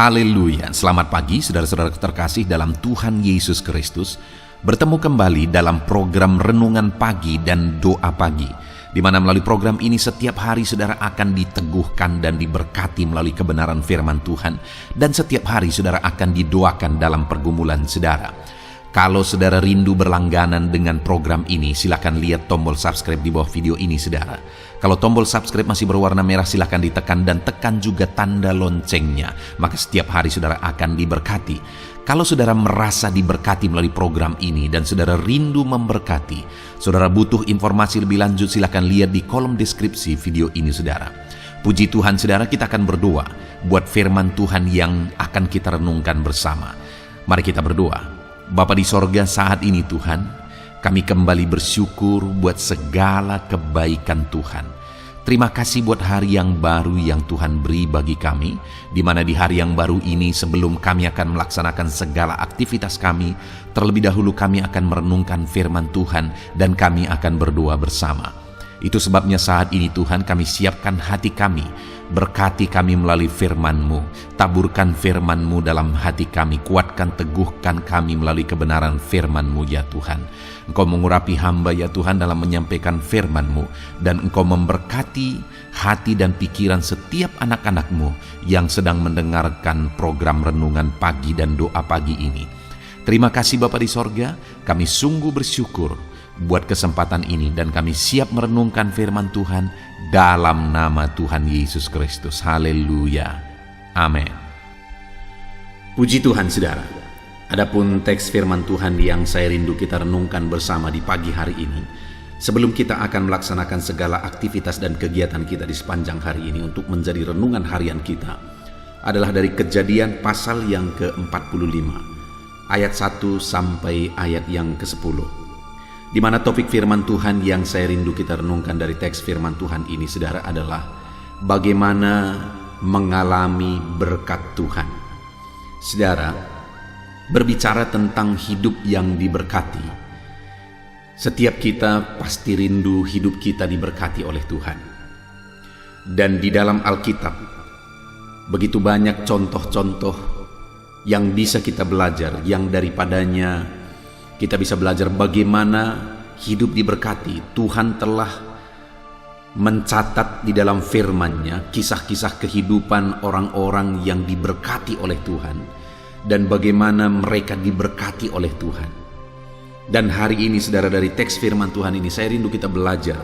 Haleluya, selamat pagi saudara-saudara terkasih dalam Tuhan Yesus Kristus. Bertemu kembali dalam program Renungan Pagi dan Doa Pagi, di mana melalui program ini setiap hari saudara akan diteguhkan dan diberkati melalui kebenaran firman Tuhan. Dan setiap hari saudara akan didoakan dalam pergumulan saudara. Kalau saudara rindu berlangganan dengan program ini, silakan lihat tombol subscribe di bawah video ini saudara. Kalau tombol subscribe masih berwarna merah, silakan ditekan dan tekan juga tanda loncengnya. Maka setiap hari saudara akan diberkati. Kalau saudara merasa diberkati melalui program ini dan saudara rindu memberkati, saudara butuh informasi lebih lanjut, silakan lihat di kolom deskripsi video ini saudara. Puji Tuhan saudara, kita akan berdoa buat firman Tuhan yang akan kita renungkan bersama. Mari kita berdoa. Bapa di sorga, saat ini Tuhan, kami kembali bersyukur buat segala kebaikan Tuhan. Terima kasih buat hari yang baru yang Tuhan beri bagi kami, di mana di hari yang baru ini sebelum kami akan melaksanakan segala aktivitas kami, terlebih dahulu kami akan merenungkan firman Tuhan dan kami akan berdoa bersama. Itu sebabnya saat ini Tuhan kami siapkan hati kami, berkati kami melalui firman-Mu, taburkan firman-Mu dalam hati kami, kuatkan teguhkan kami melalui kebenaran firman-Mu ya Tuhan. Engkau mengurapi hamba ya Tuhan dalam menyampaikan firman-Mu, dan Engkau memberkati hati dan pikiran setiap anak-anak-Mu yang sedang mendengarkan program Renungan Pagi dan Doa Pagi ini. Terima kasih Bapa di sorga, kami sungguh bersyukur buat kesempatan ini dan kami siap merenungkan firman Tuhan dalam nama Tuhan Yesus Kristus. Haleluya. Amin. Puji Tuhan saudara. Adapun teks firman Tuhan yang saya rindu kita renungkan bersama di pagi hari ini, sebelum kita akan melaksanakan segala aktivitas dan kegiatan kita di sepanjang hari ini untuk menjadi renungan harian kita, adalah dari Kejadian pasal yang ke-45 ayat 1 sampai ayat yang ke-10. Di mana topik firman Tuhan yang saya rindu kita renungkan dari teks firman Tuhan ini saudara adalah bagaimana mengalami berkat Tuhan. Saudara, berbicara tentang hidup yang diberkati, setiap kita pasti rindu hidup kita diberkati oleh Tuhan. Dan di dalam Alkitab begitu banyak contoh-contoh yang bisa kita belajar, yang daripadanya kita bisa belajar bagaimana hidup diberkati. Tuhan telah mencatat di dalam firman-Nya kisah-kisah kehidupan orang-orang yang diberkati oleh Tuhan dan bagaimana mereka diberkati oleh Tuhan. Dan hari ini saudara, dari teks firman Tuhan ini saya rindu kita belajar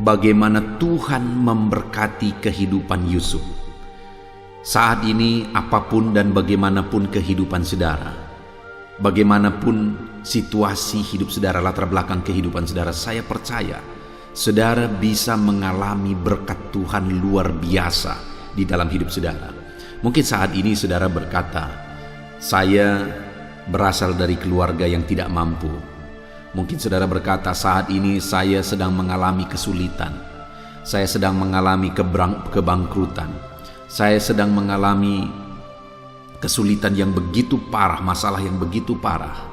bagaimana Tuhan memberkati kehidupan Yusuf. Saat ini apapun dan bagaimanapun kehidupan saudara, bagaimanapun situasi hidup saudara, latar belakang kehidupan saudara, saya percaya saudara bisa mengalami berkat Tuhan luar biasa di dalam hidup saudara. Mungkin saat ini saudara berkata, saya berasal dari keluarga yang tidak mampu. Mungkin saudara berkata, saat ini saya sedang mengalami kesulitan, saya sedang mengalami kebangkrutan, saya sedang mengalami kesulitan yang begitu parah, masalah yang begitu parah.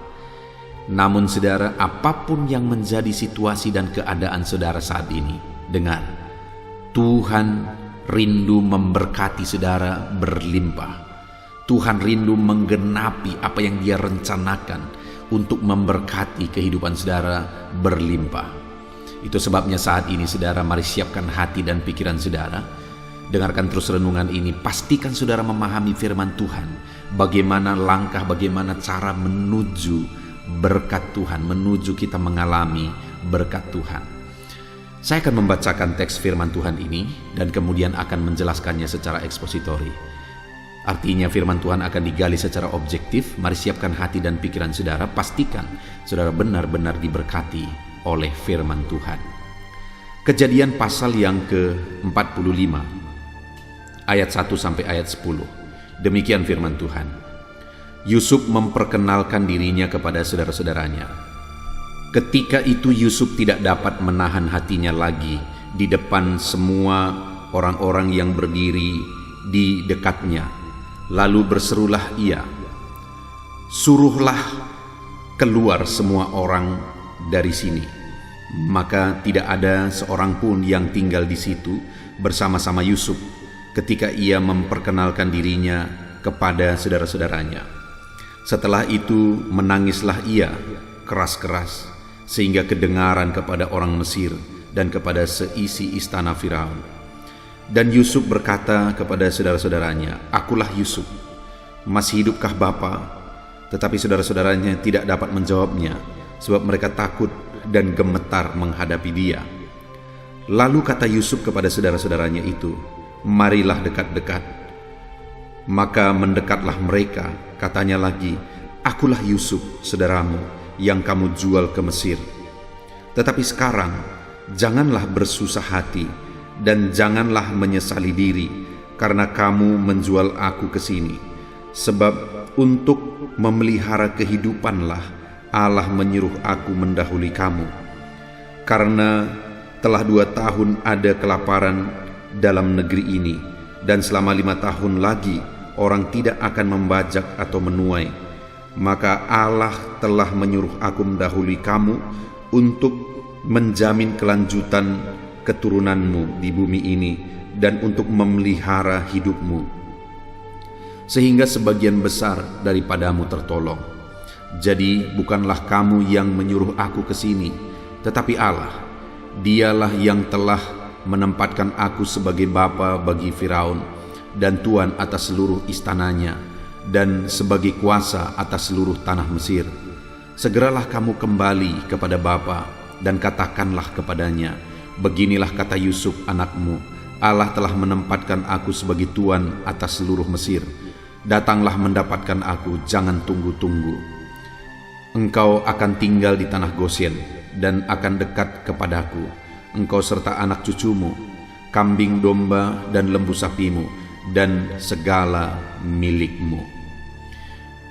Namun saudara, apapun yang menjadi situasi dan keadaan saudara saat ini, dengar, Tuhan rindu memberkati saudara berlimpah. Tuhan rindu menggenapi apa yang Dia rencanakan untuk memberkati kehidupan saudara berlimpah. Itu sebabnya saat ini saudara, mari siapkan hati dan pikiran saudara. Dengarkan terus renungan ini, pastikan saudara memahami firman Tuhan, bagaimana langkah, bagaimana cara menuju berkat Tuhan, menuju kita mengalami berkat Tuhan. Saya akan membacakan teks firman Tuhan ini dan kemudian akan menjelaskannya secara ekspositori. Artinya firman Tuhan akan digali secara objektif. Mari siapkan hati dan pikiran saudara, pastikan saudara benar-benar diberkati oleh firman Tuhan. Kejadian pasal yang ke-45 ayat 1 sampai ayat 10. Demikian firman Tuhan. Yusuf memperkenalkan dirinya kepada saudara-saudaranya. Ketika itu Yusuf tidak dapat menahan hatinya lagi di depan semua orang-orang yang berdiri di dekatnya. Lalu berserulah ia, "Suruhlah keluar semua orang dari sini." Maka tidak ada seorang pun yang tinggal di situ bersama-sama Yusuf ketika ia memperkenalkan dirinya kepada saudara-saudaranya. Setelah itu menangislah ia keras-keras sehingga kedengaran kepada orang Mesir dan kepada seisi istana Firaun. Dan Yusuf berkata kepada saudara-saudaranya, "Akulah Yusuf. Masih hidupkah Bapa?" Tetapi saudara-saudaranya tidak dapat menjawabnya, sebab mereka takut dan gemetar menghadapi dia. Lalu kata Yusuf kepada saudara-saudaranya itu, "Marilah dekat-dekat." Maka mendekatlah mereka, katanya lagi, "Akulah Yusuf, saudaramu, yang kamu jual ke Mesir. Tetapi sekarang, janganlah bersusah hati, dan janganlah menyesali diri, karena kamu menjual aku ke sini. Sebab untuk memelihara kehidupanlah Allah menyuruh aku mendahului kamu. Karena telah 2 tahun ada kelaparan dalam negeri ini, dan selama 5 tahun lagi orang tidak akan membajak atau menuai. Maka Allah telah menyuruh aku mendahului kamu untuk menjamin kelanjutan keturunanmu di bumi ini dan untuk memelihara hidupmu, sehingga sebagian besar daripadamu tertolong. Jadi bukanlah kamu yang menyuruh aku ke sini, tetapi Allah. Dialah yang telah menempatkan aku sebagai bapa bagi Firaun dan tuan atas seluruh istananya, dan sebagai kuasa atas seluruh tanah Mesir. Segeralah kamu kembali kepada bapa dan katakanlah kepadanya, beginilah kata Yusuf anakmu, Allah telah menempatkan aku sebagai tuan atas seluruh Mesir. Datanglah mendapatkan aku, jangan tunggu-tunggu. Engkau akan tinggal di tanah Goshen dan akan dekat kepadaku, engkau serta anak cucumu, kambing domba dan lembu sapimu, dan segala milikmu.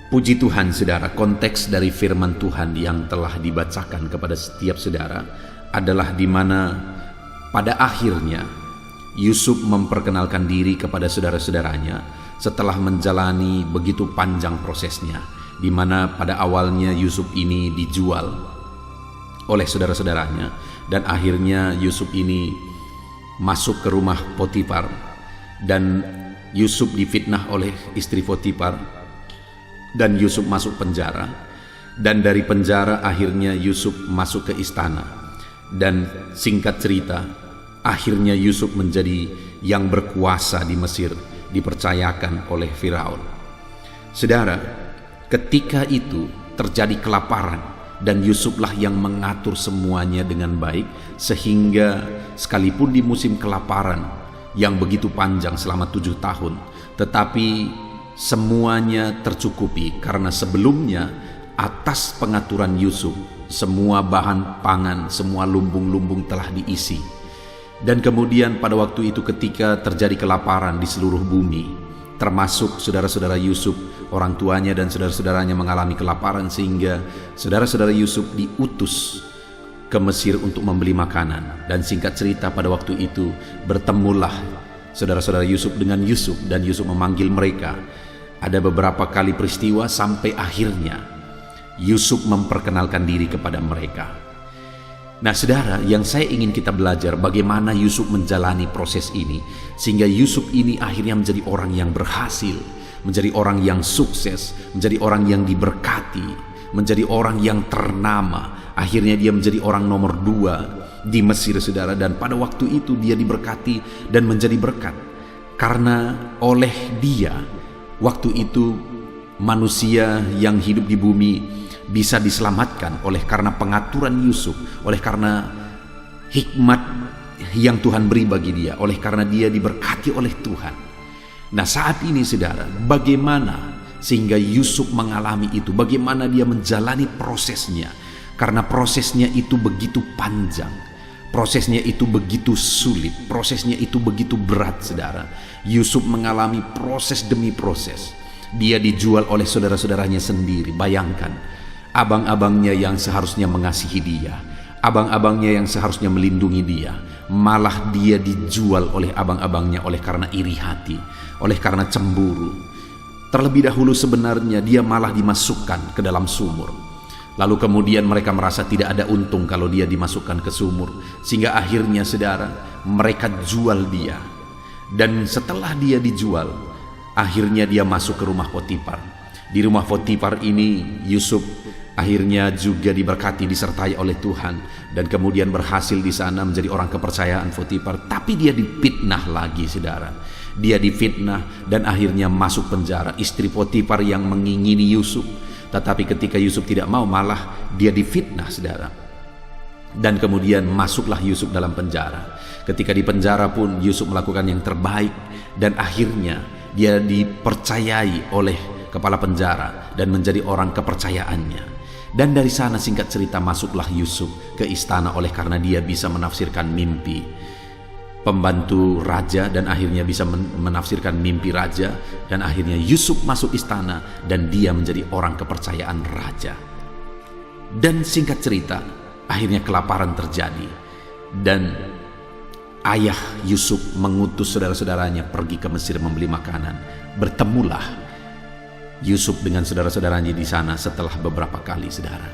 Puji Tuhan, saudara. Konteks dari firman Tuhan yang telah dibacakan kepada setiap saudara adalah di mana pada akhirnya Yusuf memperkenalkan diri kepada saudara-saudaranya setelah menjalani begitu panjang prosesnya, di mana pada awalnya Yusuf ini dijual oleh saudara-saudaranya, dan akhirnya Yusuf ini masuk ke rumah Potifar, dan Yusuf difitnah oleh istri Potifar, dan Yusuf masuk penjara, dan dari penjara akhirnya Yusuf masuk ke istana, dan singkat cerita akhirnya Yusuf menjadi yang berkuasa di Mesir, dipercayakan oleh Firaun. Saudara, ketika itu terjadi kelaparan, dan Yusuflah yang mengatur semuanya dengan baik, sehingga sekalipun di musim kelaparan yang begitu panjang selama 7 tahun, tetapi semuanya tercukupi karena sebelumnya atas pengaturan Yusuf semua bahan pangan, semua lumbung-lumbung telah diisi. Dan kemudian pada waktu itu ketika terjadi kelaparan di seluruh bumi, termasuk saudara-saudara Yusuf, orang tuanya dan saudara-saudaranya mengalami kelaparan, sehingga saudara-saudara Yusuf diutus ke Mesir untuk membeli makanan. Dan singkat cerita pada waktu itu bertemulah saudara-saudara Yusuf dengan Yusuf, dan Yusuf memanggil mereka. Ada beberapa kali peristiwa sampai akhirnya Yusuf memperkenalkan diri kepada mereka. Nah saudara, yang saya ingin kita belajar bagaimana Yusuf menjalani proses ini, sehingga Yusuf ini akhirnya menjadi orang yang berhasil, menjadi orang yang sukses, menjadi orang yang diberkati, menjadi orang yang ternama. Akhirnya dia menjadi orang nomor 2 di Mesir, saudara. Dan pada waktu itu dia diberkati dan menjadi berkat, karena oleh dia waktu itu manusia yang hidup di bumi bisa diselamatkan oleh karena pengaturan Yusuf, oleh karena hikmat yang Tuhan beri bagi dia, oleh karena dia diberkati oleh Tuhan. Nah saat ini saudara, bagaimana sehingga Yusuf mengalami itu, bagaimana dia menjalani prosesnya, karena prosesnya itu begitu panjang, prosesnya itu begitu sulit, prosesnya itu begitu berat saudara. Yusuf mengalami proses demi proses. Dia dijual oleh saudara-saudaranya sendiri. Bayangkan, abang-abangnya yang seharusnya mengasihi dia, abang-abangnya yang seharusnya melindungi dia, malah dia dijual oleh abang-abangnya oleh karena iri hati, oleh karena cemburu. Terlebih dahulu sebenarnya dia malah dimasukkan ke dalam sumur. Lalu kemudian mereka merasa tidak ada untung kalau dia dimasukkan ke sumur, sehingga akhirnya saudara, mereka jual dia. Dan setelah dia dijual, Akhirnya dia masuk ke rumah Potifar. Di rumah Potifar ini Yusuf akhirnya juga diberkati, disertai oleh Tuhan, dan kemudian berhasil di sana menjadi orang kepercayaan Potifar. Tapi dia difitnah lagi, saudara. Dia difitnah dan akhirnya masuk penjara. Istri Potifar yang mengingini Yusuf, tetapi ketika Yusuf tidak mau, malah dia difitnah, saudara. Dan kemudian masuklah Yusuf dalam penjara. Ketika di penjara pun Yusuf melakukan yang terbaik, dan akhirnya dia dipercayai oleh kepala penjara dan menjadi orang kepercayaannya. Dan dari sana singkat cerita masuklah Yusuf ke istana oleh karena dia bisa menafsirkan mimpi pembantu raja, dan akhirnya bisa menafsirkan mimpi raja, dan akhirnya Yusuf masuk istana dan dia menjadi orang kepercayaan raja. Dan singkat cerita akhirnya kelaparan terjadi, dan ayah Yusuf mengutus saudara-saudaranya pergi ke Mesir membeli makanan. Bertemulah Yusuf dengan saudara-saudaranya di sana setelah beberapa kali, saudara.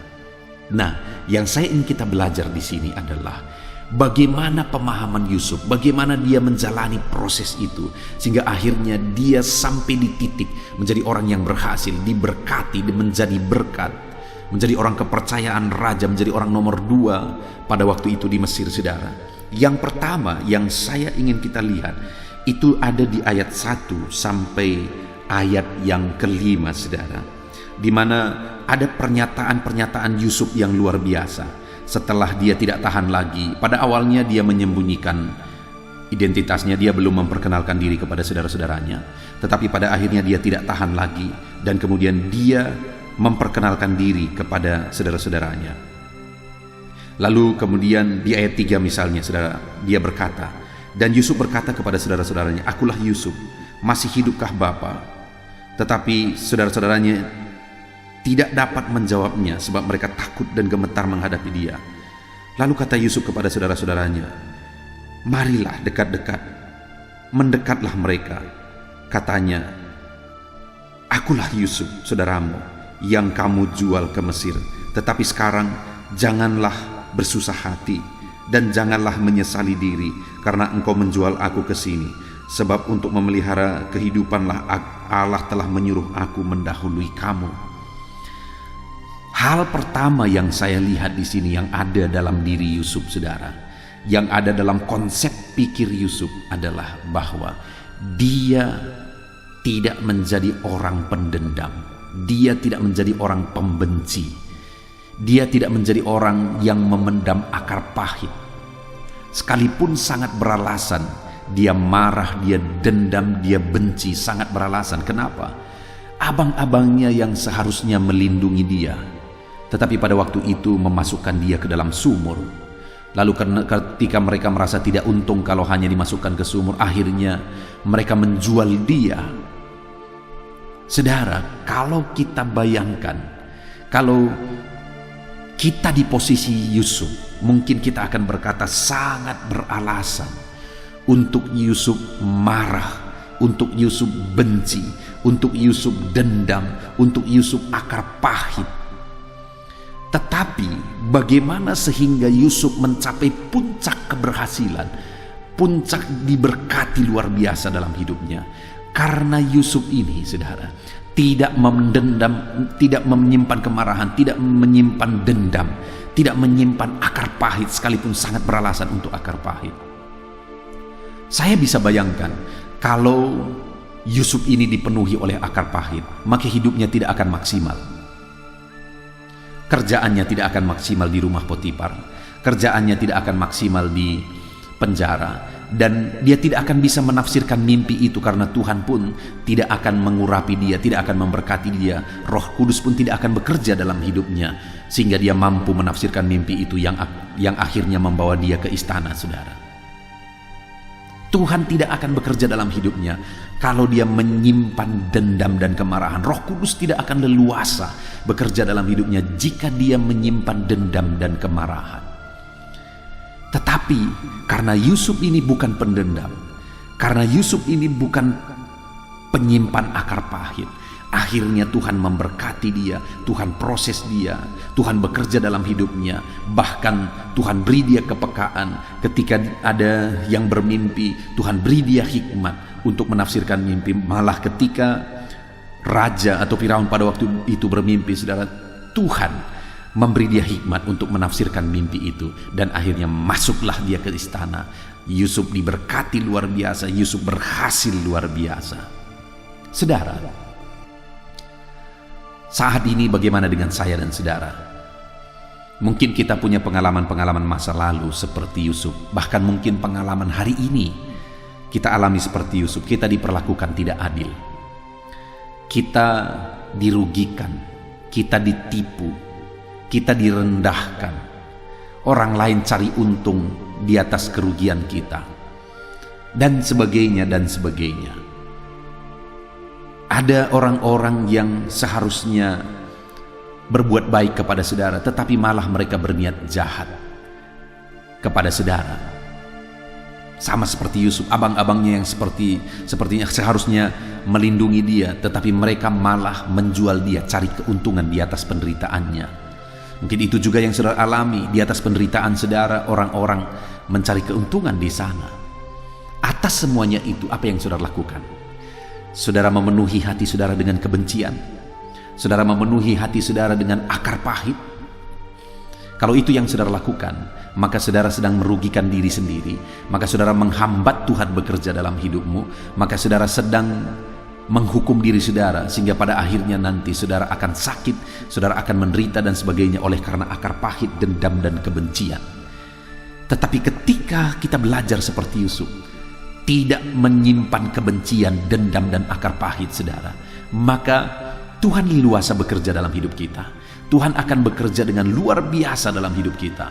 Nah, yang saya ingin kita belajar di sini adalah bagaimana pemahaman Yusuf, bagaimana dia menjalani proses itu sehingga akhirnya dia sampai di titik menjadi orang yang berhasil, diberkati, menjadi berkat, menjadi orang kepercayaan raja, menjadi orang nomor 2 pada waktu itu di Mesir, saudara. Yang pertama yang saya ingin kita lihat itu ada di ayat 1 sampai ayat yang ke-5, saudara, di mana ada pernyataan-pernyataan Yusuf yang luar biasa. Setelah dia tidak tahan lagi, pada awalnya dia menyembunyikan identitasnya, dia belum memperkenalkan diri kepada saudara-saudaranya, tetapi pada akhirnya dia tidak tahan lagi dan kemudian dia memperkenalkan diri kepada saudara-saudaranya. Lalu kemudian di ayat 3 misalnya, saudara, dia berkata, dan Yusuf berkata kepada saudara-saudaranya, "Akulah Yusuf, masih hidupkah Bapa?" Tetapi saudara-saudaranya tidak dapat menjawabnya sebab mereka takut dan gemetar menghadapi dia. Lalu kata Yusuf kepada saudara-saudaranya, "Marilah dekat-dekat." Mendekatlah mereka. Katanya, "Akulah Yusuf, saudaramu, yang kamu jual ke Mesir. Tetapi sekarang janganlah bersusah hati dan janganlah menyesali diri karena engkau menjual aku ke sini, sebab untuk memelihara kehidupanlah Allah telah menyuruh aku mendahului kamu." Hal pertama yang saya lihat di sini yang ada dalam diri Yusuf, saudara, yang ada dalam konsep pikir Yusuf adalah bahwa dia tidak menjadi orang pendendam, dia tidak menjadi orang pembenci, dia tidak menjadi orang yang memendam akar pahit. Sekalipun sangat beralasan, dia marah, dia dendam, dia benci, sangat beralasan. Kenapa? Abang-abangnya yang seharusnya melindungi dia, tetapi pada waktu itu memasukkan dia ke dalam sumur. Lalu ketika mereka merasa tidak untung kalau hanya dimasukkan ke sumur, akhirnya mereka menjual dia. Saudara, kalau kita bayangkan, kalau kita di posisi Yusuf, mungkin kita akan berkata sangat beralasan untuk Yusuf marah, untuk Yusuf benci, untuk Yusuf dendam, untuk Yusuf akar pahit. Tetapi bagaimana sehingga Yusuf mencapai puncak keberhasilan, puncak diberkati luar biasa dalam hidupnya? Karena Yusuf ini, saudara, tidak mendendam, tidak menyimpan kemarahan, tidak menyimpan dendam, tidak menyimpan akar pahit, sekalipun sangat beralasan untuk akar pahit. Saya bisa bayangkan kalau Yusuf ini dipenuhi oleh akar pahit, maka hidupnya tidak akan maksimal. Kerjaannya tidak akan maksimal di rumah Potifar, kerjaannya tidak akan maksimal di penjara, dan dia tidak akan bisa menafsirkan mimpi itu karena Tuhan pun tidak akan mengurapi dia, tidak akan memberkati dia. Roh Kudus pun tidak akan bekerja dalam hidupnya sehingga dia mampu menafsirkan mimpi itu yang akhirnya membawa dia ke istana, saudara. Tuhan tidak akan bekerja dalam hidupnya kalau dia menyimpan dendam dan kemarahan. Roh Kudus tidak akan leluasa bekerja dalam hidupnya jika dia menyimpan dendam dan kemarahan. Tetapi karena Yusuf ini bukan pendendam, karena Yusuf ini bukan penyimpan akar pahit, akhirnya Tuhan memberkati dia, Tuhan proses dia, Tuhan bekerja dalam hidupnya. Bahkan Tuhan beri dia kepekaan ketika ada yang bermimpi, Tuhan beri dia hikmat untuk menafsirkan mimpi. Malah ketika raja atau Firaun pada waktu itu bermimpi, saudara, Tuhan memberi dia hikmat untuk menafsirkan mimpi itu. Dan akhirnya masuklah dia ke istana. Yusuf diberkati luar biasa, Yusuf berhasil luar biasa. Saudara, saat ini bagaimana dengan saya dan saudara? Mungkin kita punya pengalaman-pengalaman masa lalu seperti Yusuf. Bahkan mungkin pengalaman hari ini kita alami seperti Yusuf. Kita diperlakukan tidak adil, kita dirugikan, kita ditipu, kita direndahkan. Orang lain cari untung di atas kerugian kita, dan sebagainya dan sebagainya. Ada orang-orang yang seharusnya berbuat baik kepada saudara, tetapi malah mereka berniat jahat kepada saudara. Sama seperti Yusuf, abang-abangnya yang sepertinya seharusnya melindungi dia, tetapi mereka malah menjual dia, cari keuntungan di atas penderitaannya. Mungkin itu juga yang saudara alami di atas penderitaan saudara. Orang-orang mencari keuntungan di sana. Atas semuanya itu, apa yang saudara lakukan? Saudara memenuhi hati saudara dengan kebencian. Saudara memenuhi hati saudara dengan akar pahit. Kalau itu yang saudara lakukan, maka saudara sedang merugikan diri sendiri. Maka saudara menghambat Tuhan bekerja dalam hidupmu. Maka saudara sedang menghukum diri saudara, sehingga pada akhirnya nanti saudara akan sakit, saudara akan menderita dan sebagainya oleh karena akar pahit, dendam dan kebencian. Tetapi ketika kita belajar seperti Yusuf, tidak menyimpan kebencian, dendam dan akar pahit saudara, maka Tuhan leluasa bekerja dalam hidup kita. Tuhan akan bekerja dengan luar biasa dalam hidup kita,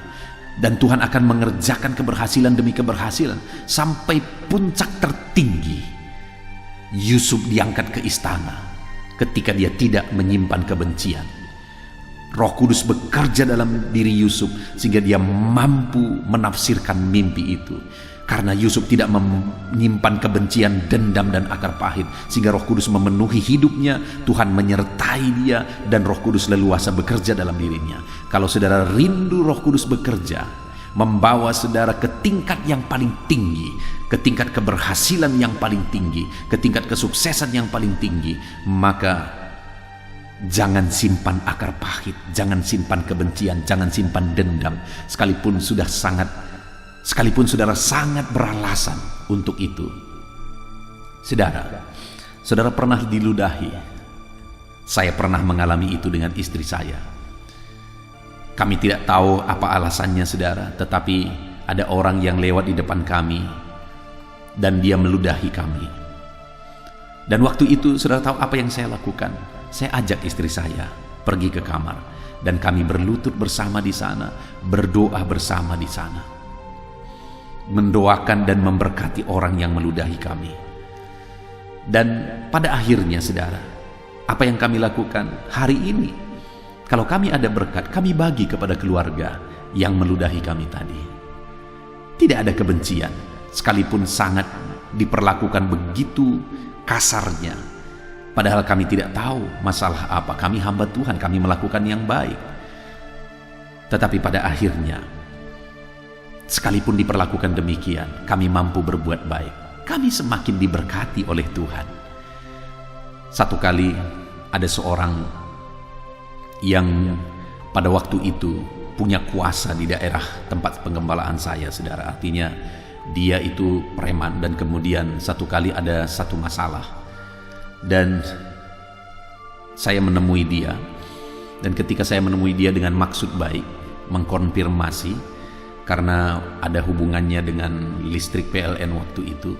dan Tuhan akan mengerjakan keberhasilan demi keberhasilan sampai puncak tertinggi. Yusuf diangkat ke istana ketika dia tidak menyimpan kebencian. Roh Kudus bekerja dalam diri Yusuf sehingga dia mampu menafsirkan mimpi itu. Karena Yusuf tidak menyimpan kebencian, dendam dan akar pahit, sehingga Roh Kudus memenuhi hidupnya. Tuhan menyertai dia dan Roh Kudus leluasa bekerja dalam dirinya. Kalau saudara rindu Roh Kudus bekerja, membawa saudara ke tingkat yang paling tinggi, ke tingkat keberhasilan yang paling tinggi, ke tingkat kesuksesan yang paling tinggi, maka jangan simpan akar pahit, jangan simpan kebencian, jangan simpan dendam, sekalipun saudara sangat beralasan untuk itu. Saudara pernah diludahi. Saya pernah mengalami itu dengan istri saya. Kami tidak tahu apa alasannya saudara, tetapi ada orang yang lewat di depan kami dan dia meludahi kami. Dan waktu itu saudara tahu apa yang saya lakukan? Saya ajak istri saya pergi ke kamar dan kami berlutut bersama di sana, berdoa bersama di sana, mendoakan dan memberkati orang yang meludahi kami. Dan pada akhirnya saudara, apa yang kami lakukan hari ini, kalau kami ada berkat, kami bagi kepada keluarga yang meludahi kami tadi. Tidak ada kebencian, sekalipun sangat diperlakukan begitu kasarnya. Padahal kami tidak tahu masalah apa, kami hamba Tuhan, kami melakukan yang baik. Tetapi pada akhirnya, sekalipun diperlakukan demikian, kami mampu berbuat baik. Kami semakin diberkati oleh Tuhan. Satu kali ada seorang yang pada waktu itu punya kuasa di daerah tempat penggembalaan saya, saudara. Artinya dia itu preman, dan kemudian satu kali ada satu masalah dan saya menemui dia. Dan ketika saya menemui dia dengan maksud baik, mengkonfirmasi karena ada hubungannya dengan listrik PLN waktu itu,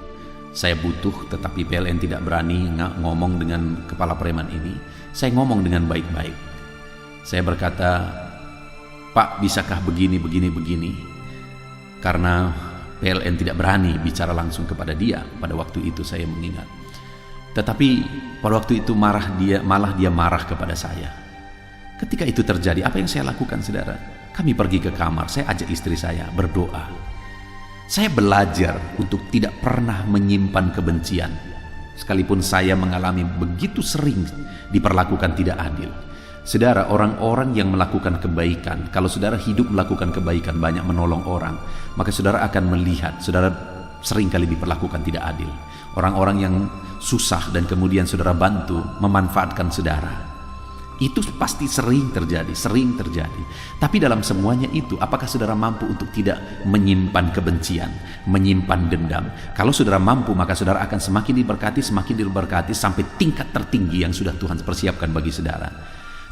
saya butuh, tetapi PLN tidak berani ngomong dengan kepala preman ini. Saya ngomong dengan baik-baik. Saya berkata, Pak, bisakah begini? Karena PLN tidak berani bicara langsung kepada dia. Pada waktu itu saya mengingat. Tetapi pada waktu itu malah dia marah kepada saya. Ketika itu terjadi, apa yang saya lakukan saudara? Kami pergi ke kamar, saya ajak istri saya berdoa. Saya belajar untuk tidak pernah menyimpan kebencian. sekalipun saya mengalami begitu sering diperlakukan tidak adil. Saudara, orang-orang yang melakukan kebaikan, kalau saudara hidup melakukan kebaikan, banyak menolong orang, maka saudara akan melihat saudara sering kali diperlakukan tidak adil. Orang-orang yang susah dan kemudian saudara bantu memanfaatkan saudara. Itu pasti sering terjadi. Tapi dalam semuanya itu, apakah saudara mampu untuk tidak menyimpan kebencian, menyimpan dendam? Kalau saudara mampu, maka saudara akan semakin diberkati sampai tingkat tertinggi yang sudah Tuhan persiapkan bagi saudara.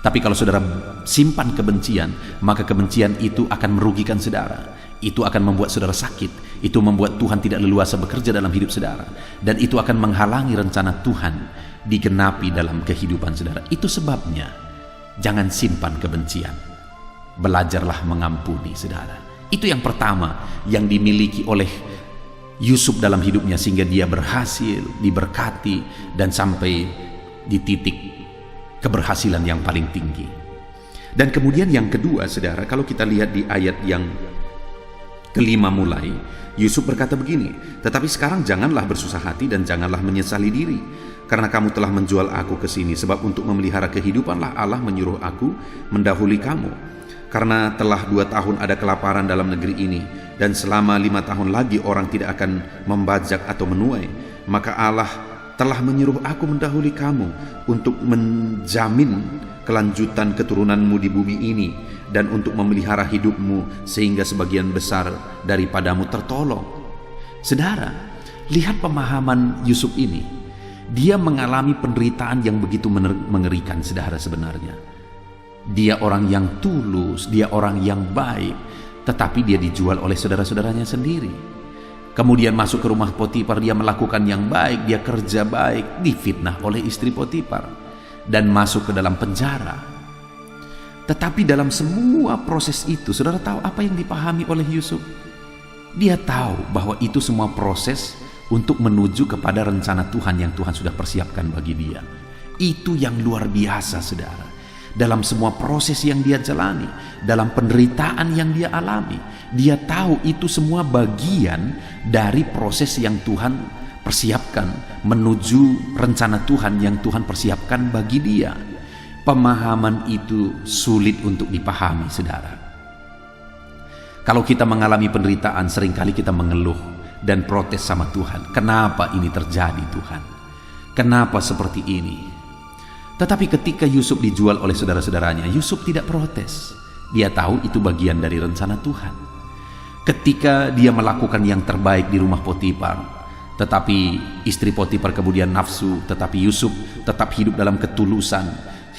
Tapi kalau saudara simpan kebencian, maka kebencian itu akan merugikan saudara. Itu akan membuat saudara sakit. Itu membuat Tuhan tidak leluasa bekerja dalam hidup saudara. Dan itu akan menghalangi rencana Tuhan digenapi dalam kehidupan saudara. Itu sebabnya jangan simpan kebencian, belajarlah mengampuni saudara. Itu yang pertama yang dimiliki oleh Yusuf dalam hidupnya, sehingga dia berhasil diberkati dan sampai di titik keberhasilan yang paling tinggi. Dan kemudian yang kedua saudara, kalau kita lihat di ayat yang kelima mulai, Yusuf berkata begini, "Tetapi sekarang janganlah bersusah hati dan janganlah menyesali diri, karena kamu telah menjual aku ke sini, sebab untuk memelihara kehidupanlah Allah menyuruh aku mendahului kamu. Karena telah 2 tahun ada kelaparan dalam negeri ini, dan selama 5 tahun lagi orang tidak akan membajak atau menuai, maka Allah telah menyuruh aku mendahului kamu untuk menjamin kelanjutan keturunanmu di bumi ini, dan untuk memelihara hidupmu sehingga sebagian besar daripadamu tertolong." Saudara, lihat pemahaman Yusuf ini. Dia mengalami penderitaan yang begitu mengerikan, saudara. Sebenarnya dia orang yang tulus, dia orang yang baik, tetapi dia dijual oleh saudara-saudaranya sendiri. Kemudian masuk ke rumah Potifar, dia melakukan yang baik, dia kerja baik, difitnah oleh istri Potifar dan masuk ke dalam penjara. Tetapi dalam semua proses itu, saudara tahu apa yang dipahami oleh Yusuf? Dia tahu bahwa itu semua proses untuk menuju kepada rencana Tuhan yang Tuhan sudah persiapkan bagi dia. Itu yang luar biasa, saudara. Dalam semua proses yang dia jalani, dalam penderitaan yang dia alami, dia tahu itu semua bagian dari proses yang Tuhan persiapkan menuju rencana Tuhan yang Tuhan persiapkan bagi dia. Pemahaman itu sulit untuk dipahami, saudara. Kalau kita mengalami penderitaan, seringkali kita mengeluh dan protes sama Tuhan. Kenapa ini terjadi, Tuhan? Kenapa seperti ini? Tetapi ketika Yusuf dijual oleh saudara-saudaranya, Yusuf tidak protes. Dia tahu itu bagian dari rencana Tuhan. Ketika dia melakukan yang terbaik di rumah Potifar, tetapi istri Potifar kemudian nafsu, tetapi Yusuf tetap hidup dalam ketulusan,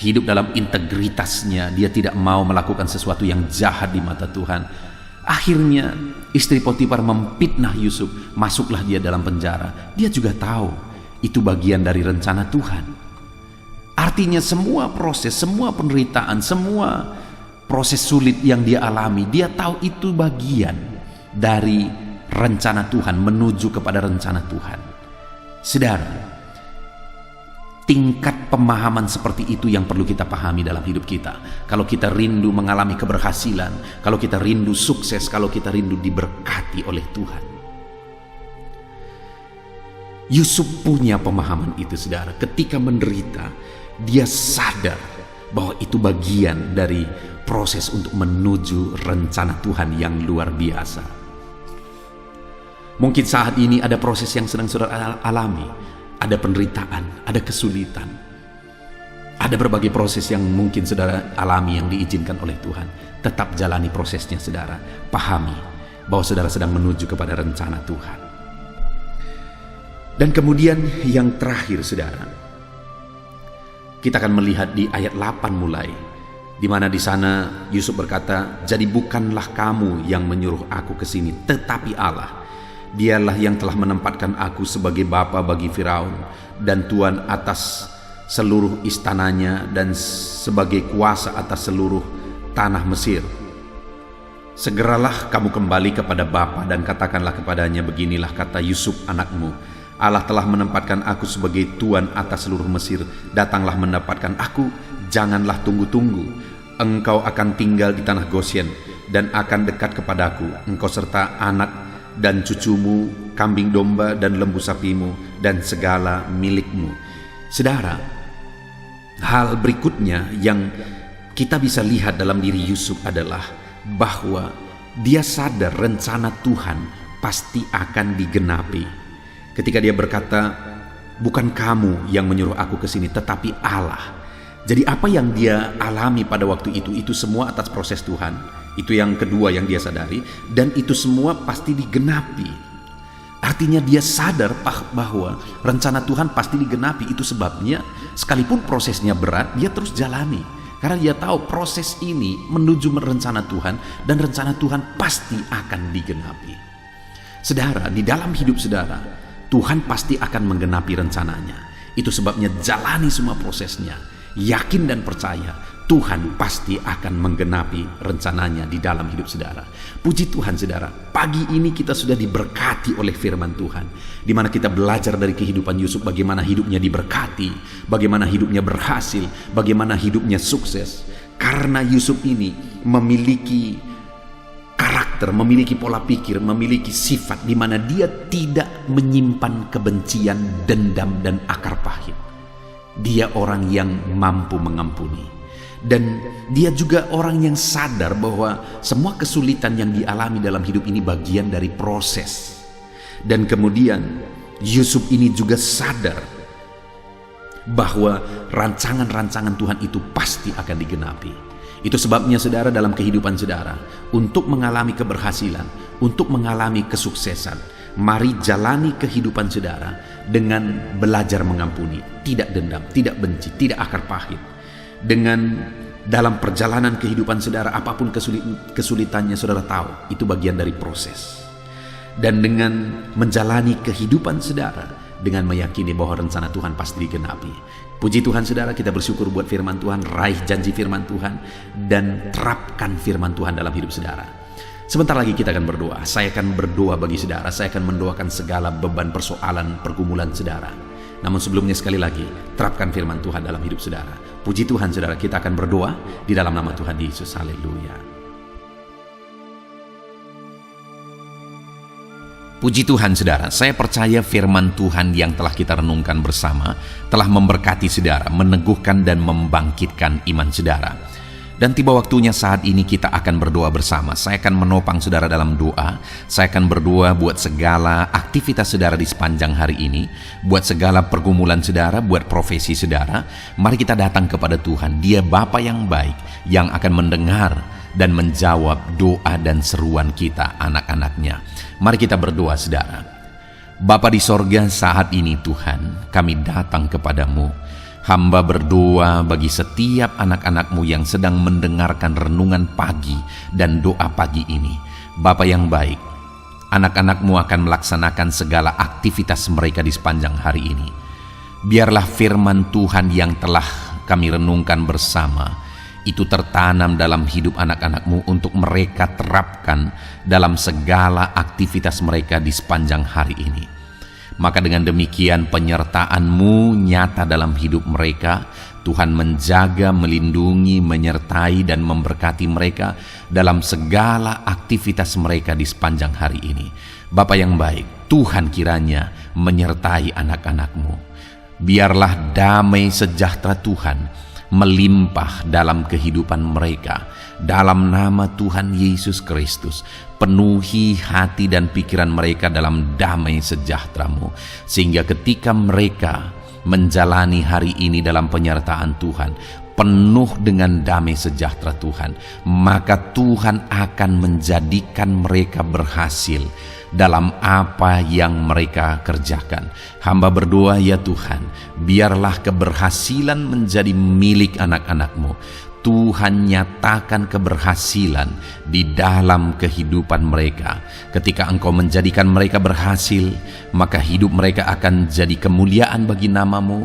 hidup dalam integritasnya. Dia tidak mau melakukan sesuatu yang jahat di mata Tuhan. Akhirnya istri Potifar memfitnah Yusuf, masuklah dia dalam penjara. Dia juga tahu itu bagian dari rencana Tuhan. Artinya semua proses, semua penderitaan, semua proses sulit yang dia alami, dia tahu itu bagian dari rencana Tuhan, menuju kepada rencana Tuhan. Saudara, tingkat pemahaman seperti itu yang perlu kita pahami dalam hidup kita. Kalau kita rindu mengalami keberhasilan, kalau kita rindu sukses, kalau kita rindu diberkati oleh Tuhan. Yusuf punya pemahaman itu, saudara. Ketika menderita, dia sadar bahwa itu bagian dari proses untuk menuju rencana Tuhan yang luar biasa. Mungkin saat ini ada proses yang sedang saudara alami. Ada penderitaan, ada kesulitan, ada berbagai proses yang mungkin saudara alami yang diizinkan oleh Tuhan. Tetap jalani prosesnya, saudara. Pahami bahwa saudara sedang menuju kepada rencana Tuhan. Dan kemudian yang terakhir, saudara, kita akan melihat di ayat 8 mulai, di mana di sana Yusuf berkata, "Jadi bukanlah kamu yang menyuruh aku ke sini, tetapi Allah. Dialah yang telah menempatkan aku sebagai bapa bagi Firaun dan tuan atas seluruh istananya dan sebagai kuasa atas seluruh tanah Mesir. Segeralah kamu kembali kepada bapa dan katakanlah kepadanya, beginilah kata Yusuf anakmu, Allah telah menempatkan aku sebagai tuan atas seluruh Mesir. Datanglah mendapatkan aku, janganlah tunggu-tunggu. Engkau akan tinggal di tanah Gosyen dan akan dekat kepadaku, engkau serta anak dan cucumu kambing domba dan lembu sapimu, dan segala milikmu. Saudara, hal berikutnya yang kita bisa lihat dalam diri Yusuf adalah bahwa dia sadar rencana Tuhan pasti akan digenapi. Ketika dia berkata, bukan kamu yang menyuruh aku ke sini, tetapi Allah. Jadi apa yang dia alami pada waktu itu semua atas proses Tuhan. Itu yang kedua yang dia sadari, dan itu semua pasti digenapi. Artinya dia sadar bahwa rencana Tuhan pasti digenapi. Itu sebabnya sekalipun prosesnya berat, dia terus jalani. Karena dia tahu proses ini menuju rencana Tuhan, dan rencana Tuhan pasti akan digenapi. Saudara, di dalam hidup saudara, Tuhan pasti akan menggenapi rencananya. Itu sebabnya jalani semua prosesnya. Yakin dan percaya Tuhan pasti akan menggenapi rencananya di dalam hidup saudara. Puji Tuhan saudara, pagi ini kita sudah diberkati oleh firman Tuhan, di mana kita belajar dari kehidupan Yusuf bagaimana hidupnya diberkati, bagaimana hidupnya berhasil, bagaimana hidupnya sukses. Karena Yusuf ini memiliki karakter, memiliki pola pikir, memiliki sifat di mana dia tidak menyimpan kebencian, dendam, dan akar pahit. Dia orang yang mampu mengampuni. Dan dia juga orang yang sadar bahwa semua kesulitan yang dialami dalam hidup ini bagian dari proses. Dan kemudian Yusuf ini juga sadar bahwa rancangan-rancangan Tuhan itu pasti akan digenapi. Itu sebabnya saudara, dalam kehidupan saudara, untuk mengalami keberhasilan, untuk mengalami kesuksesan, mari jalani kehidupan saudara dengan belajar mengampuni, tidak dendam, tidak benci, tidak akar pahit. Dengan dalam perjalanan kehidupan saudara, apapun kesulitannya, saudara tahu itu bagian dari proses. Dan dengan menjalani kehidupan saudara dengan meyakini bahwa rencana Tuhan pasti digenapi. Puji Tuhan saudara, kita bersyukur buat firman Tuhan, raih janji firman Tuhan, dan terapkan firman Tuhan dalam hidup saudara. Sebentar lagi kita akan berdoa. Saya akan berdoa bagi saudara, saya akan mendoakan segala beban, persoalan, pergumulan saudara. Namun sebelumnya sekali lagi, terapkan firman Tuhan dalam hidup saudara. Puji Tuhan saudara, kita akan berdoa di dalam nama Tuhan Yesus. Haleluya. Puji Tuhan saudara, saya percaya firman Tuhan yang telah kita renungkan bersama telah memberkati saudara, meneguhkan dan membangkitkan iman saudara. Dan tiba waktunya saat ini kita akan berdoa bersama. Saya akan menopang saudara dalam doa. Saya akan berdoa buat segala aktivitas saudara di sepanjang hari ini, buat segala pergumulan saudara, buat profesi saudara. Mari kita datang kepada Tuhan. Dia Bapa yang baik, yang akan mendengar dan menjawab doa dan seruan kita, anak-anaknya. Mari kita berdoa saudara. Bapa di sorga, saat ini Tuhan, kami datang kepadamu. Hamba berdoa bagi setiap anak-anak-Mu yang sedang mendengarkan renungan pagi dan doa pagi ini. Bapa yang baik, anak-anak-Mu akan melaksanakan segala aktivitas mereka di sepanjang hari ini. Biarlah firman Tuhan yang telah kami renungkan bersama itu tertanam dalam hidup anak-anak-Mu untuk mereka terapkan dalam segala aktivitas mereka di sepanjang hari ini. Maka dengan demikian penyertaan-Mu nyata dalam hidup mereka. Tuhan menjaga, melindungi, menyertai dan memberkati mereka dalam segala aktivitas mereka di sepanjang hari ini. Bapa yang baik, Tuhan kiranya menyertai anak-anak-Mu. Biarlah damai sejahtera Tuhan melimpah dalam kehidupan mereka. Dalam nama Tuhan Yesus Kristus, penuhi hati dan pikiran mereka dalam damai sejahtera-Mu, sehingga ketika mereka menjalani hari ini dalam penyertaan Tuhan, penuh dengan damai sejahtera Tuhan, maka Tuhan akan menjadikan mereka berhasil dalam apa yang mereka kerjakan. Hamba berdoa ya Tuhan, biarlah keberhasilan menjadi milik anak-anak-Mu. Tuhan nyatakan keberhasilan di dalam kehidupan mereka. Ketika Engkau menjadikan mereka berhasil, maka hidup mereka akan jadi kemuliaan bagi nama-Mu,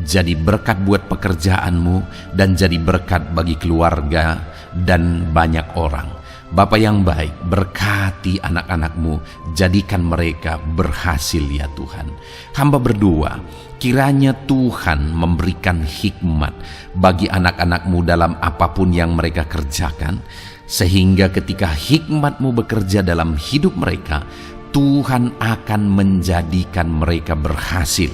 jadi berkat buat pekerjaan-Mu, dan jadi berkat bagi keluarga dan banyak orang. Bapa yang baik, berkati anak-anak-Mu, jadikan mereka berhasil ya Tuhan. Hamba berdoa, kiranya Tuhan memberikan hikmat bagi anak-anak-Mu dalam apapun yang mereka kerjakan, sehingga ketika hikmat-Mu bekerja dalam hidup mereka, Tuhan akan menjadikan mereka berhasil.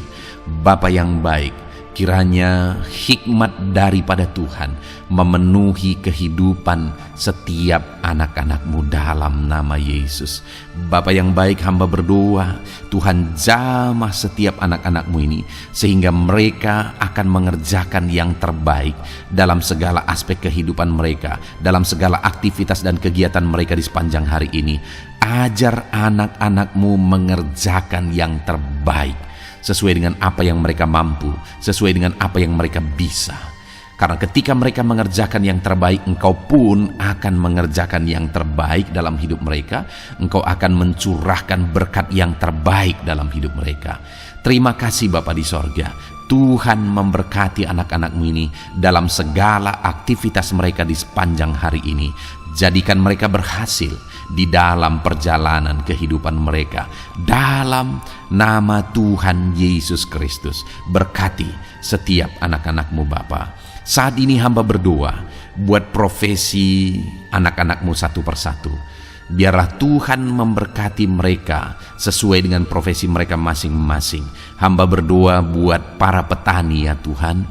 Bapa yang baik, kiranya hikmat daripada Tuhan memenuhi kehidupan setiap anak-anak-Mu dalam nama Yesus. Bapa yang baik, hamba berdoa, Tuhan jamah setiap anak-anak-Mu ini, sehingga mereka akan mengerjakan yang terbaik dalam segala aspek kehidupan mereka, dalam segala aktivitas dan kegiatan mereka di sepanjang hari ini. Ajar anak-anak-Mu mengerjakan yang terbaik, sesuai dengan apa yang mereka mampu, sesuai dengan apa yang mereka bisa. Karena ketika mereka mengerjakan yang terbaik, Engkau pun akan mengerjakan yang terbaik dalam hidup mereka. Engkau akan mencurahkan berkat yang terbaik dalam hidup mereka. Terima kasih Bapa di sorga. Tuhan memberkati anak-anak-Mu ini dalam segala aktivitas mereka di sepanjang hari ini. Jadikan mereka berhasil di dalam perjalanan kehidupan mereka. Dalam nama Tuhan Yesus Kristus, berkati setiap anak-anak-Mu Bapa. Saat ini hamba berdoa buat profesi anak-anak-Mu satu persatu. Biarlah Tuhan memberkati mereka sesuai dengan profesi mereka masing-masing. Hamba berdoa buat para petani ya Tuhan.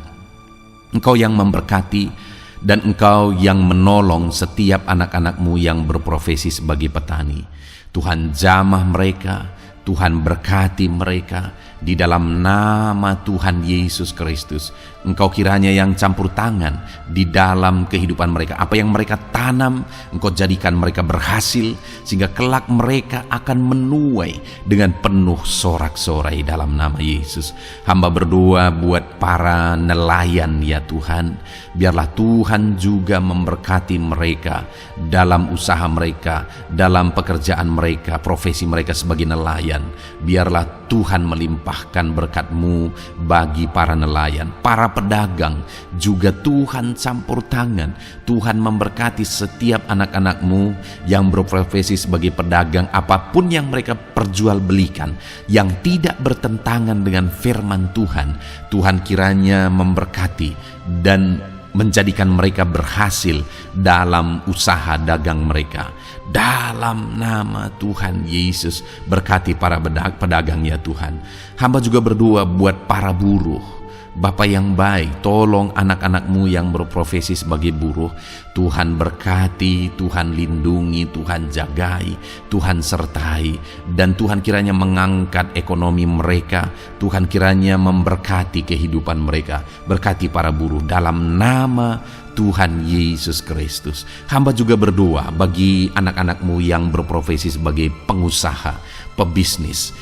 Engkau yang memberkati dan Engkau yang menolong setiap anak-anak-Mu yang berprofesi sebagai petani. Tuhan jamah mereka, Tuhan berkati mereka di dalam nama Tuhan Yesus Kristus. Engkau kiranya yang campur tangan di dalam kehidupan mereka. Apa yang mereka tanam, Engkau jadikan mereka berhasil, sehingga kelak mereka akan menuai dengan penuh sorak-sorai dalam nama Yesus. Hamba berdoa buat para nelayan ya Tuhan. Biarlah Tuhan juga memberkati mereka dalam usaha mereka, dalam pekerjaan mereka, profesi mereka sebagai nelayan. Biarlah Tuhan melimpahkan berkat-Mu bagi para nelayan, para pedagang juga Tuhan campur tangan. Tuhan memberkati setiap anak-anak-Mu yang berprofesi sebagai pedagang, apapun yang mereka perjualbelikan yang tidak bertentangan dengan firman Tuhan. Tuhan kiranya memberkati dan menjadikan mereka berhasil dalam usaha dagang mereka. Dalam nama Tuhan Yesus, berkati para pedagang ya Tuhan. Hamba juga berdoa buat para buruh. Bapa yang baik, tolong anak-anak-Mu yang berprofesi sebagai buruh. Tuhan berkati, Tuhan lindungi, Tuhan jagai, Tuhan sertai. Dan Tuhan kiranya mengangkat ekonomi mereka. Tuhan kiranya memberkati kehidupan mereka. Berkati para buruh dalam nama Tuhan Yesus Kristus. Hamba juga berdoa bagi anak-anak-Mu yang berprofesi sebagai pengusaha, pebisnis.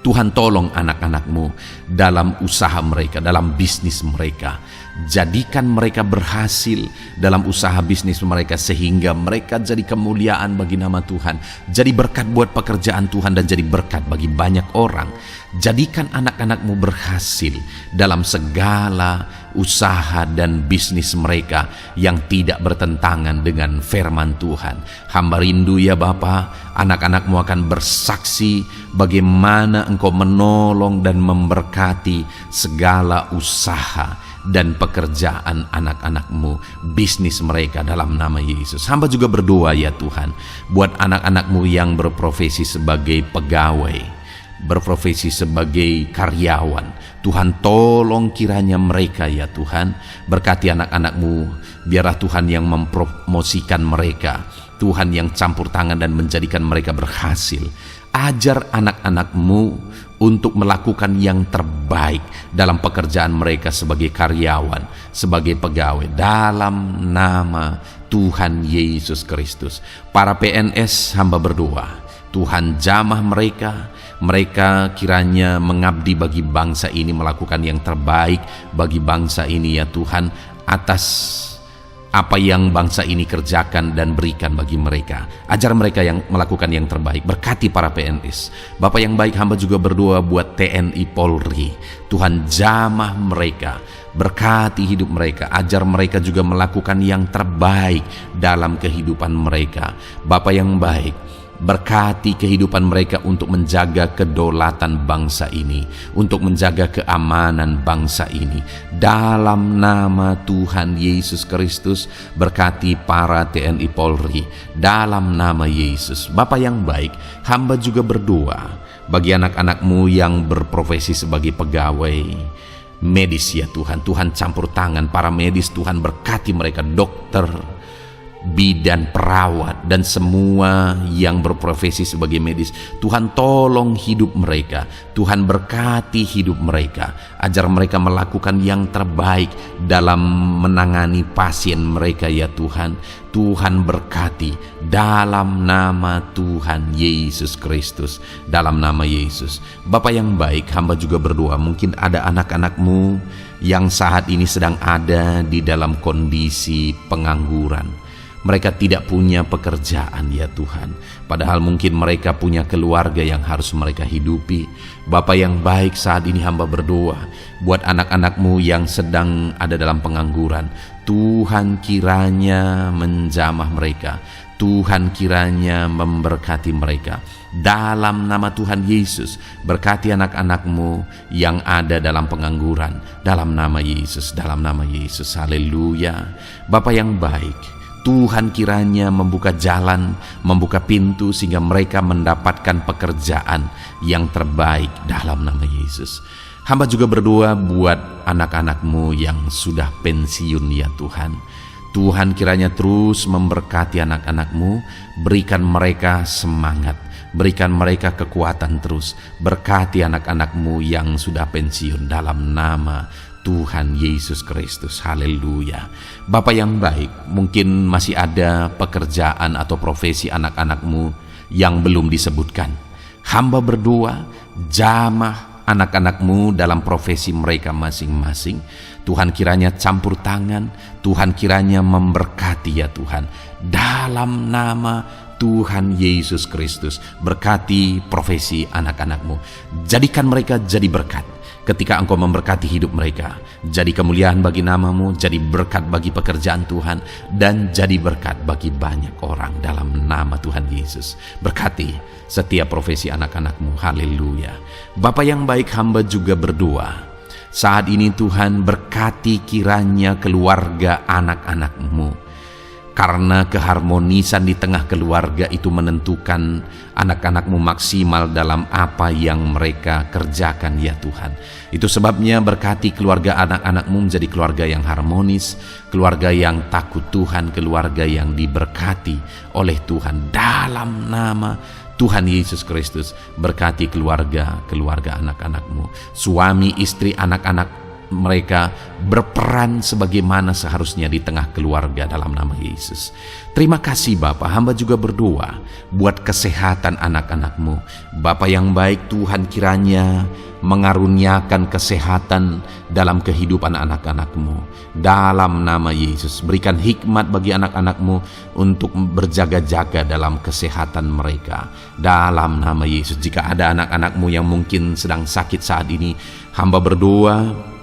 Tuhan tolong anak-anak-Mu dalam usaha mereka, dalam bisnis mereka. Jadikan mereka berhasil dalam usaha bisnis mereka, sehingga mereka jadi kemuliaan bagi nama Tuhan. Jadi berkat buat pekerjaan Tuhan dan jadi berkat bagi banyak orang. Jadikan anak-anak-Mu berhasil dalam segala usaha dan bisnis mereka yang tidak bertentangan dengan firman Tuhan. Hamba rindu ya Bapa, anak-anak-Mu akan bersaksi bagaimana Engkau menolong dan memberkati segala usaha dan pekerjaan anak-anak-Mu, bisnis mereka dalam nama Yesus. Hamba juga berdoa ya Tuhan buat anak-anak-Mu yang berprofesi sebagai pegawai, berprofesi sebagai karyawan. Tuhan tolong kiranya mereka ya Tuhan, berkati anak-anak-Mu. Biarlah Tuhan yang mempromosikan mereka, Tuhan yang campur tangan dan menjadikan mereka berhasil. Ajar anak-anak-Mu untuk melakukan yang terbaik dalam pekerjaan mereka sebagai karyawan, sebagai pegawai, dalam nama Tuhan Yesus Kristus. Para PNS hamba berdoa, Tuhan jamah mereka. Mereka kiranya mengabdi bagi bangsa ini, melakukan yang terbaik bagi bangsa ini ya Tuhan, atas apa yang bangsa ini kerjakan dan berikan bagi mereka. Ajar mereka yang melakukan yang terbaik. Berkati para PNS. Bapak yang baik, hamba juga berdoa buat TNI Polri. Tuhan jamah mereka, berkati hidup mereka, ajar mereka juga melakukan yang terbaik dalam kehidupan mereka. Bapak yang baik, Berkati kehidupan mereka untuk menjaga kedaulatan bangsa ini, untuk menjaga keamanan bangsa ini. Dalam nama Tuhan Yesus Kristus, berkati para TNI Polri. Dalam nama Yesus. Bapa yang baik, hamba juga berdoa bagi anak-anak-Mu yang berprofesi sebagai pegawai medis ya Tuhan. Tuhan campur tangan para medis, Tuhan berkati mereka, dokter, bidan, perawat, dan semua yang berprofesi sebagai medis. Tuhan tolong hidup mereka, Tuhan berkati hidup mereka, ajar mereka melakukan yang terbaik dalam menangani pasien mereka ya Tuhan. Tuhan berkati dalam nama Tuhan Yesus Kristus, dalam nama Yesus. Bapa yang baik, hamba juga berdoa, mungkin ada anak-anak-Mu yang saat ini sedang ada di dalam kondisi pengangguran. Mereka tidak punya pekerjaan ya Tuhan, padahal mungkin mereka punya keluarga yang harus mereka hidupi. Bapa yang baik, saat ini hamba berdoa buat anak-anak-Mu yang sedang ada dalam pengangguran. Tuhan kiranya menjamah mereka, Tuhan kiranya memberkati mereka. Dalam nama Tuhan Yesus, berkati anak-anak-Mu yang ada dalam pengangguran. Dalam nama Yesus, dalam nama Yesus, haleluya. Bapa yang baik, Tuhan kiranya membuka jalan, membuka pintu sehingga mereka mendapatkan pekerjaan yang terbaik dalam nama Yesus. Hamba juga berdoa buat anak-anak-Mu yang sudah pensiun ya Tuhan. Tuhan kiranya terus memberkati anak-anak-Mu, berikan mereka semangat, berikan mereka kekuatan terus. Berkati anak-anak-Mu yang sudah pensiun dalam nama Tuhan Yesus Kristus, haleluya. Bapa yang baik, mungkin masih ada pekerjaan atau profesi anak-anak-Mu yang belum disebutkan. Hamba berdoa, jamah anak-anak-Mu dalam profesi mereka masing-masing. Tuhan kiranya campur tangan, Tuhan kiranya memberkati ya Tuhan. Dalam nama Tuhan Yesus Kristus, berkati profesi anak-anak-Mu. Jadikan mereka jadi berkat. Ketika Engkau memberkati hidup mereka, jadi kemuliaan bagi nama-Mu, jadi berkat bagi pekerjaan Tuhan, dan jadi berkat bagi banyak orang dalam nama Tuhan Yesus. Berkati setiap profesi anak-anak-Mu, haleluya. Bapa yang baik, hamba juga berdoa, saat ini Tuhan berkati kiranya keluarga anak-anak-Mu. Karena keharmonisan di tengah keluarga itu menentukan anak-anak-Mu maksimal dalam apa yang mereka kerjakan ya Tuhan. Itu sebabnya berkati keluarga anak-anak-Mu menjadi keluarga yang harmonis, keluarga yang takut Tuhan, keluarga yang diberkati oleh Tuhan. Dalam nama Tuhan Yesus Kristus, berkati keluarga anak-anak-Mu, suami, istri, anak-anak mereka berperan sebagaimana seharusnya di tengah keluarga dalam nama Yesus. Terima kasih Bapa, hamba juga berdoa buat kesehatan anak-anak-Mu. Bapa yang baik, Tuhan kiranya mengaruniakan kesehatan dalam kehidupan anak-anak-Mu. Dalam nama Yesus, berikan hikmat bagi anak-anak-Mu untuk berjaga-jaga dalam kesehatan mereka. Dalam nama Yesus, jika ada anak-anak-Mu yang mungkin sedang sakit saat ini, hamba berdoa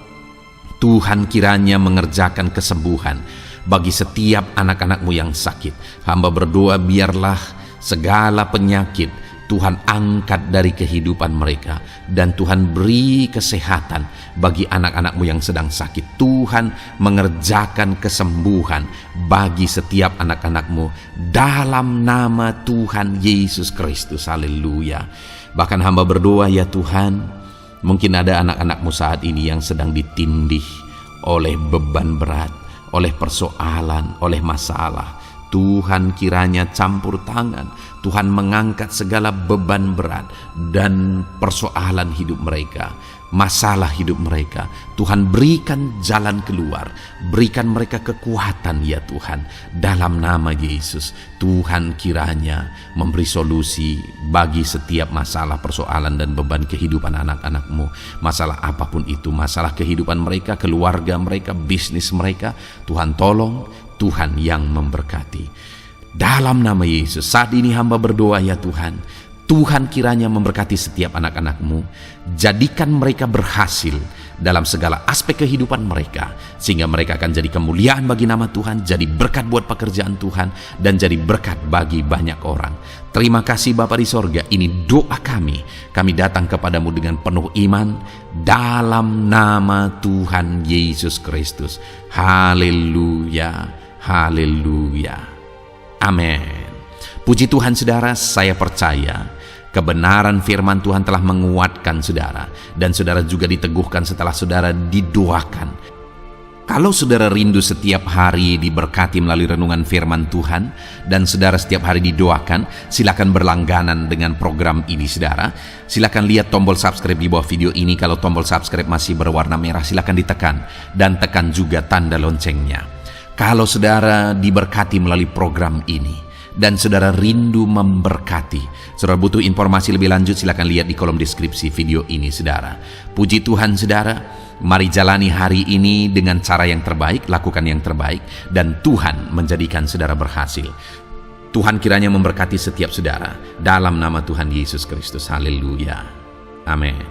Tuhan kiranya mengerjakan kesembuhan bagi setiap anak-anak-Mu yang sakit. Hamba berdoa biarlah segala penyakit Tuhan angkat dari kehidupan mereka, dan Tuhan beri kesehatan bagi anak-anak-Mu yang sedang sakit. Tuhan mengerjakan kesembuhan bagi setiap anak-anak-Mu dalam nama Tuhan Yesus Kristus, haleluya. Bahkan hamba berdoa ya Tuhan, mungkin ada anak-anak-Mu saat ini yang sedang ditindih oleh beban berat, oleh persoalan, oleh masalah. Tuhan kiranya campur tangan, Tuhan mengangkat segala beban berat dan persoalan hidup mereka, masalah hidup mereka. Tuhan berikan jalan keluar, berikan mereka kekuatan ya Tuhan. Dalam nama Yesus, Tuhan kiranya memberi solusi bagi setiap masalah, persoalan dan beban kehidupan anak-anak-Mu. Masalah apapun itu, masalah kehidupan mereka, keluarga mereka, bisnis mereka, Tuhan tolong, Tuhan yang memberkati. Dalam nama Yesus, saat ini hamba berdoa ya Tuhan, Tuhan kiranya memberkati setiap anak-anak-Mu, jadikan mereka berhasil dalam segala aspek kehidupan mereka, sehingga mereka akan jadi kemuliaan bagi nama Tuhan, jadi berkat buat pekerjaan Tuhan, dan jadi berkat bagi banyak orang. Terima kasih Bapa di sorga, ini doa kami. Kami datang kepadamu dengan penuh iman dalam nama Tuhan Yesus Kristus. Haleluya, haleluya, amin. Puji Tuhan saudara, saya percaya kebenaran firman Tuhan telah menguatkan saudara, dan saudara juga diteguhkan setelah saudara didoakan. Kalau saudara rindu setiap hari diberkati melalui renungan firman Tuhan, dan saudara setiap hari didoakan, silakan berlangganan dengan program ini saudara. Silakan lihat tombol subscribe di bawah video ini. Kalau tombol subscribe masih berwarna merah, silakan ditekan, dan tekan juga tanda loncengnya. Kalau saudara diberkati melalui program ini, dan saudara rindu memberkati, saudara butuh informasi lebih lanjut, silakan lihat di kolom deskripsi video ini saudara. Puji Tuhan saudara, mari jalani hari ini dengan cara yang terbaik, lakukan yang terbaik, dan Tuhan menjadikan saudara berhasil. Tuhan kiranya memberkati setiap saudara dalam nama Tuhan Yesus Kristus. Haleluya, amin.